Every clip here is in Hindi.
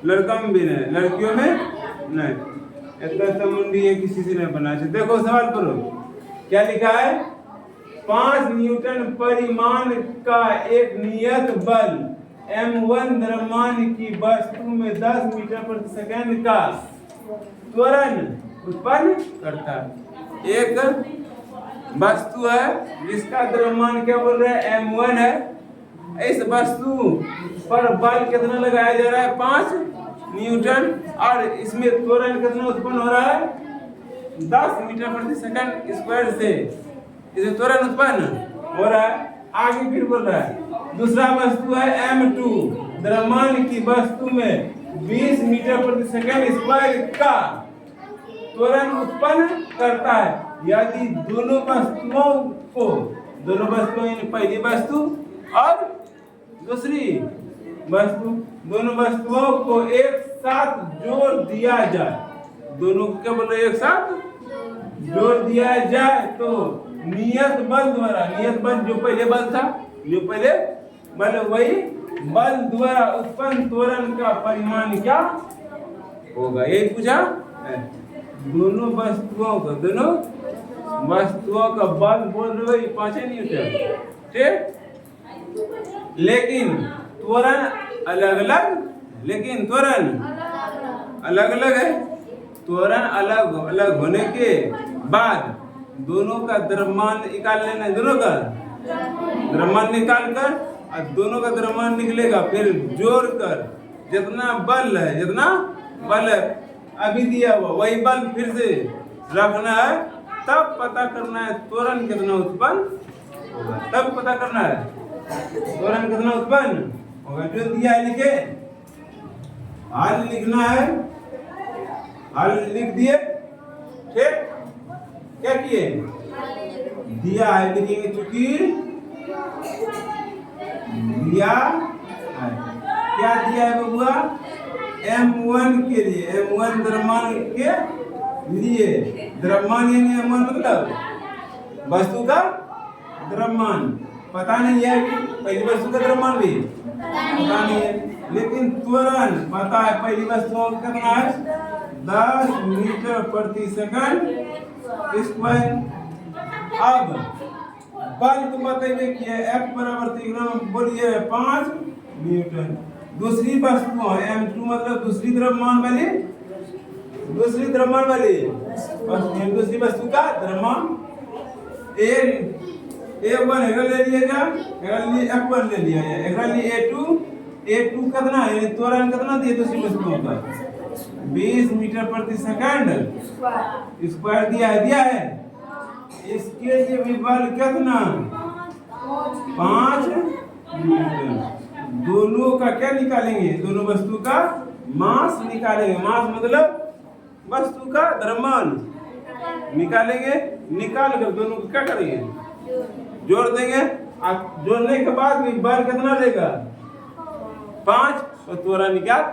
लड़का में भी नहीं, लड़कियों में नहीं। इतना समुंडी है किसी से नहीं बना। देखो सवाल करो, क्या लिखा है? 5 न्यूटन परिमाण का एक नियत बल M1 द्रव्यमान की वस्तु में 10 मीटर प्रति सेकंड का त्वरण उत्पन्न करता है। एक वस्तु है जिसका द्रव्यमान क्या बोल रहे हैं? M1 है। इस वस्तु पर बल कितना लगाया जा रहा है? 5 न्यूटन। और इसमें त्वरण कितना उत्पन्न हो रहा है? 10 मीटर प्रति सेकंड स्क्वायर से इसे त्वरण उत्पन्न हो रहा है। आगे फिर बोल रहा है दूसरा वस्तु है M2 द्रव्यमान की वस्तु में 20 मीटर प्रति सेकंड स्क्वायर का त्वरण उत्पन्न करता है। यदि दोनों वस्तुओं पहली वस्तु और दूसरी वस्तु, दोनों वस्तुओं को एक साथ जोड़ दिया जाए, दोनों को क्या बोल रहे? एक साथ जोड़ दिया जाए तो नियत बल द्वारा, नियत बल जो पहले बल था, जो पहले बल वही बल द्वारा उत्पन्न त्वरण का परिमाण क्या होगा? यही पूछा है। दोनों वस्तुओं का बल बोल रहे 5 न्यूटन, ठीक? लेकिन त्वरण अलग अलग है। त्वरण अलग होने के बाद दोनों का द्रव्यमान निकाल लेना, दोनों का द्रव्यमान निकाल कर और दोनों का द्रव्यमान निकलेगा, फिर जोड़कर जितना बल है अभी दिया हुआ वही बल फिर से रखना है, तब पता करना है त्वरण कितना उत्पन्न होगा। तब पता करना है त्वरण कितना उत्पन्न होगा। जो दिया है लिखे, हल लिखना है, हल लिख दिए, ठीक? क्या किए? दिया है लिखेंगे, चूंकि दिया है। क्या दिया है बबुआ? M1 के लिए, M1 द्रव्यमान के लिए, द्रव्यमान यानी M1 मतलब वस्तु का द्रव्यमान। पता नहीं है पहली वस्तु का द्रव्यमान भी पता नहीं है, लेकिन त्वरण पता है। पहली वस्तु का कितना है? 10 मीटर प्रति सेकंड स्क्वायर। अब बल तो बताइए कि F बराबर त्रिग्राम बोलिए 5 न्यूटन। दूसरी वस्तु M2 मतलब दूसरी द्रव्यमान वाली दूसरी वस्तु का द्रव्यमान A1 ले लिएगा, F1 ले लिया है, A2 कितना है? त्वरण कितना दिए दूसरी वस्तुओं का? 20 मीटर प्रति सेकंड स्क्वायर दिया है। इसके लिए भी बल कितना? 5 न्यूटन। दोनों का क्या निकालेंगे? दोनों वस्तु का मास निकालेंगे। मास मतलब वस्तु का द्रव्यमान निकालेंगे। निकाल कर दोनों को क्या करेंगे? जोड़ देंगे। जोड़ने के बाद भी बल कितना देगा? 5। तो त्वरण ज्ञात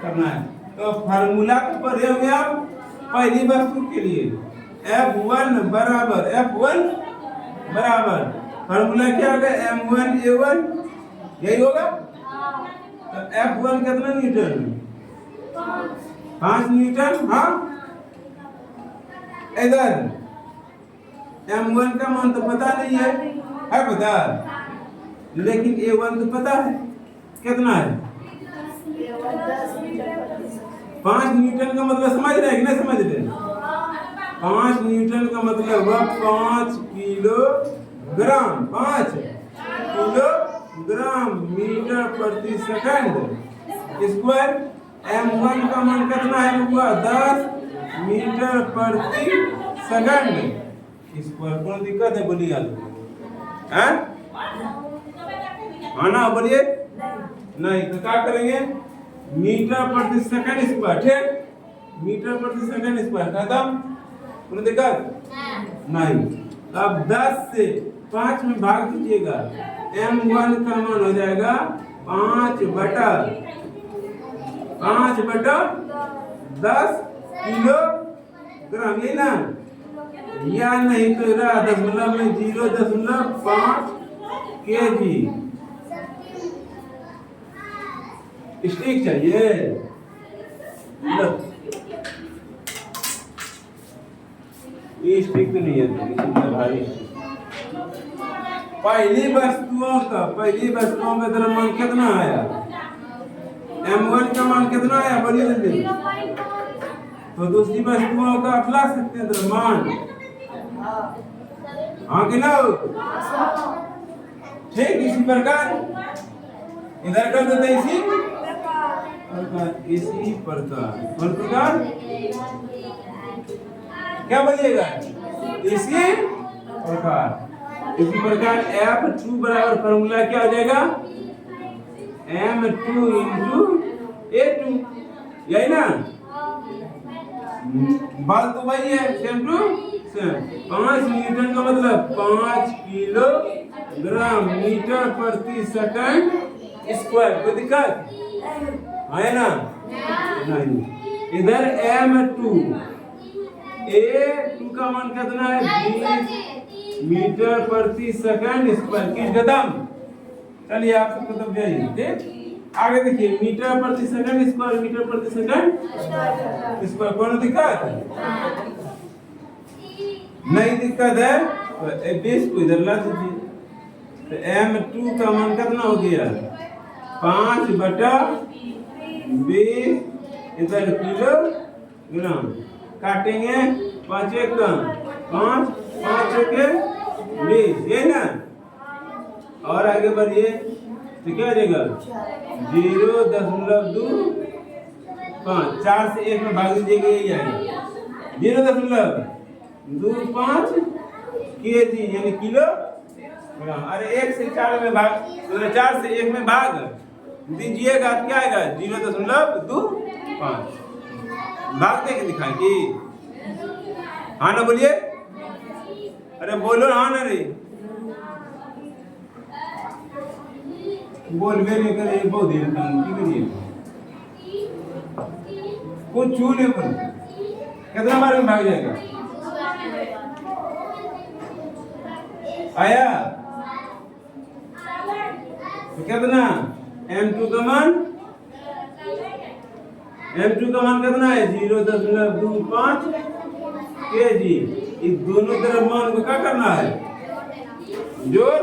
करना है। तो फार्मूला को पढ़े हुए आप पहली वस्तु के लिए F1 बराबर फार्मूला क्या होगा? M1 A1, यही होगा। तो F1 कितना न्यूटन? 5 न्यूटन। हाँ, इधर M1 का मान तो पता नहीं है पता, लेकिन A1 तो पता है। कितना है? 5 न्यूटन का मतलब समझ रहे हैं कि नहीं समझ रहे? 5 न्यूटन का मतलब हुआ 5 किलोग्राम। 5 किलोग्राम मीटर प्रति सेकंड स्क्वायर। M1 का मान कितना है हुआ? 10 मीटर प्रति सेकंड स्क्वायर। कोई दिक्कत है? बोलिए आप, हाँ ना, बोलिए नहीं तो क्या करेंगे? मीटर प्रति सेकंड स्क्वायर, ठीक? मीटर प्रति सेकंड स्क्वायर खत्म। कोई दिक्कत नहीं। अब 10 से 5 में भाग दीजिएगा। M1 का मान हो जाएगा 5 बटा 10 किलोग्राम, ये ना, या नहीं तो 0.5 kg। स्टिक चाहिए, लो ये स्टिक तो नहीं है, तो भारी। पहली वस्तुओं का द्रव्यमान कितना आया? m1 का मान कितना आया? बोलिए जल्दी। तो दूसरी वस्तुओं का आप ला सकते हैं द्रव्यमान, हाँ कि ना? ठीक इसी प्रकार इधर कर देते इसी प्रकार क्या बोलिएगा? इसी प्रकार F2 बराबर फॉर्मूला क्या हो जाएगा? M2 इंटू A2, यही ना? बात तो वही है, सेम टू सेम। 5 न्यूटन का मतलब 5 किलोग्राम मीटर प्रति सेकंड स्क्वायर। कोई दिक्कत है ना? नहीं। इधर M2 A2 का मान कितना है? 20 मीटर प्रति सेकंड स्क्वायर। किस खत्म? चलिए आप सब खत्म जाइए, ठीक? आगे देखिए, मीटर प्रति सेकंड स्क्वायर, मीटर प्रति सेकंड स्क्वायर। कौन दिक्कत है? नहीं दिक्कत है तो 20 को इधर ला दीजिए। तो M2 का मान कितना हो गया? 5/20 इधर किलोग्राम। काटेंगे 5 1 5 5 1 20, यही ना? और आगे बढ़िए तो क्या हो जाएगा? 0.25। 4 से 1 में भाग दीजिएगा, यही आएगा 0.25 kg यानी किलोग्राम। अरे 1 से 4 में भाग, 4 से 1 में भाग दीजिएगा, क्या आएगा? 0.25। भाग दे के दिखाएगी, हाँ ना? बोलिए, अरे बोलो हाँ ना रे। बोल मेरे करे बहुत देर तक की करिए, कुछ छू ले बोल। कितना बार में भाग जाएगा? आया तो कितना? M2 का मान कितना है? 0.25 kg। इस दोनों द्रव्यमान को क्या करना है? जोड़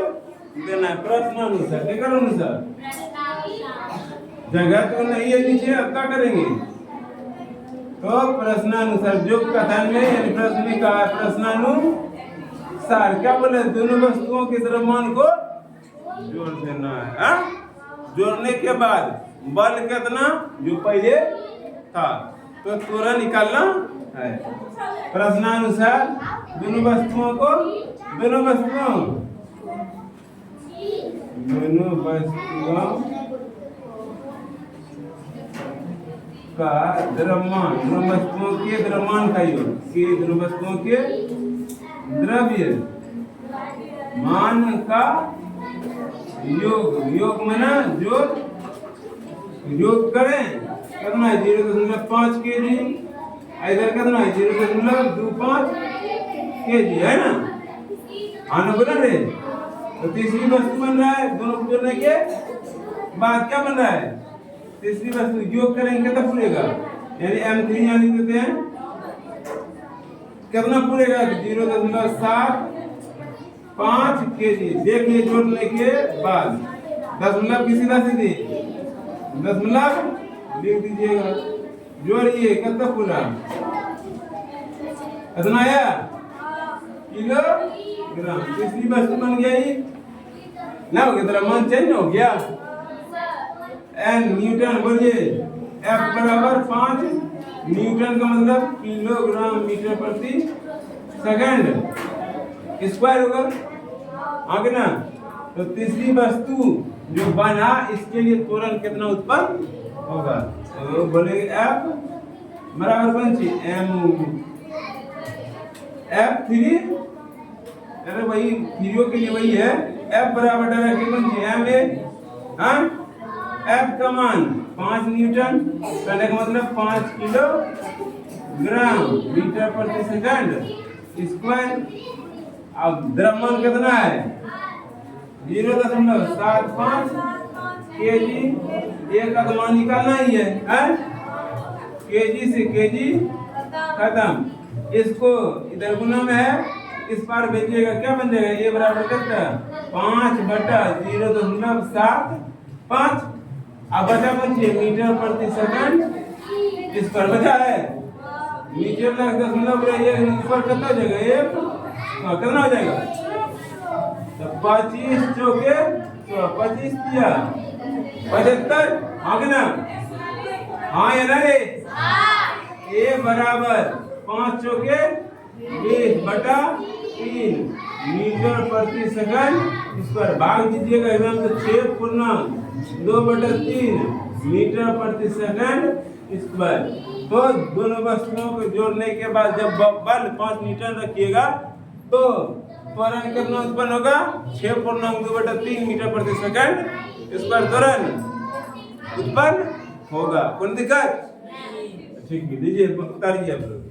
देना है प्रश्नानुसार। क्या अनुसार? जगह तो नहीं है नीचे, अब क्या करेंगे? तो प्रश्नानुसार जो कथन में यानी प्रश्न में कहा प्रश्नानुसार क्या बोले? दोनों वस्तुओं के द्रव्यमान को जोड़ देना है, हाँ? जोड़ने के बाद बल कितना जो पहले था तो तुरंत निकालना है। प्रश्नानुसार दोनों वस्तुओं का द्रव्यमान, दोनों वस्तुओं के द्रव्यमान का योग, दोनों वस्तुओं के द्रव्य मान का योग माना योग करें। कितना है? 0.5 kg। इधर कितना है? 0.25 kg, है ना? आना बोला रे। तो तीसरी वस्तु बन रहा है, दोनों को जोड़ने के बाद क्या बन रहा है? तीसरी वस्तु योग करेंगे कितना पूरेगा? यानी M3 यहाँ लिख देते हैं, कितना पूरेगा? 0.75 kg। देखिए जोड़ने के बाद दशमलव की सीधा सीधी दशमलव लिख दीजिएगा, जोड़िए कितना पूरा? कितना आया? किलोग्राम। तीसरी वस्तु बन गई ना? हो गया, द्रव्यमान चेंज हो गया। N न्यूटन, बोलिए F बराबर 5 न्यूटन का मतलब किलोग्राम मीटर प्रति सेकंड स्क्वायर होगा, आगे ना? तो तीसरी वस्तु जो बना इसके लिए त्वरण कितना उत्पन्न होगा? तो बोलेंगे F बराबर कौन सी? F3। अरे वही थ्रियो के लिए वही है। F बराबर डायरेक्टली कौन सी? M है, हाँ? F का मान 5 न्यूटन करने का मतलब 5 किलोग्राम मीटर प्रति सेकंड स्क्वायर। अब द्रव्यमान कितना है? 0.75 केजी, एक का तो मान निकालना ही है, केजी से केजी खत्म। इसको इधर गुना में है, इस पार भेजिएगा, क्या बन जाएगा, ये बराबर कितना 5/0.75। अब बचा बचिए मीटर प्रति सेकंड, इस पर बचा है मीटर लग 10 रही है, इस पर कितना हो जाएगा, एक कितना हो जाएगा, तो 25 चौके 25 दिया 75, आगे ना, हाँ या ना रे, ए बराबर 5 चौके 20/3 मीटर प्रति सेकंड। इस पर भाग दीजिएगा एकदम, तो 6/2/3 मीटर प्रति सेकंड इस पर। तो दोनों वस्तुओं को जोड़ने के बाद जब बल 5 न्यूटन रखिएगा तो त्वरण कितना उत्पन्न होगा, 6/2/3 मीटर प्रति सेकंड इस पर त्वरण उत्पन्न होगा। कोई दिक्कत? ठीक है, लीजिए उतारिए आप लोग।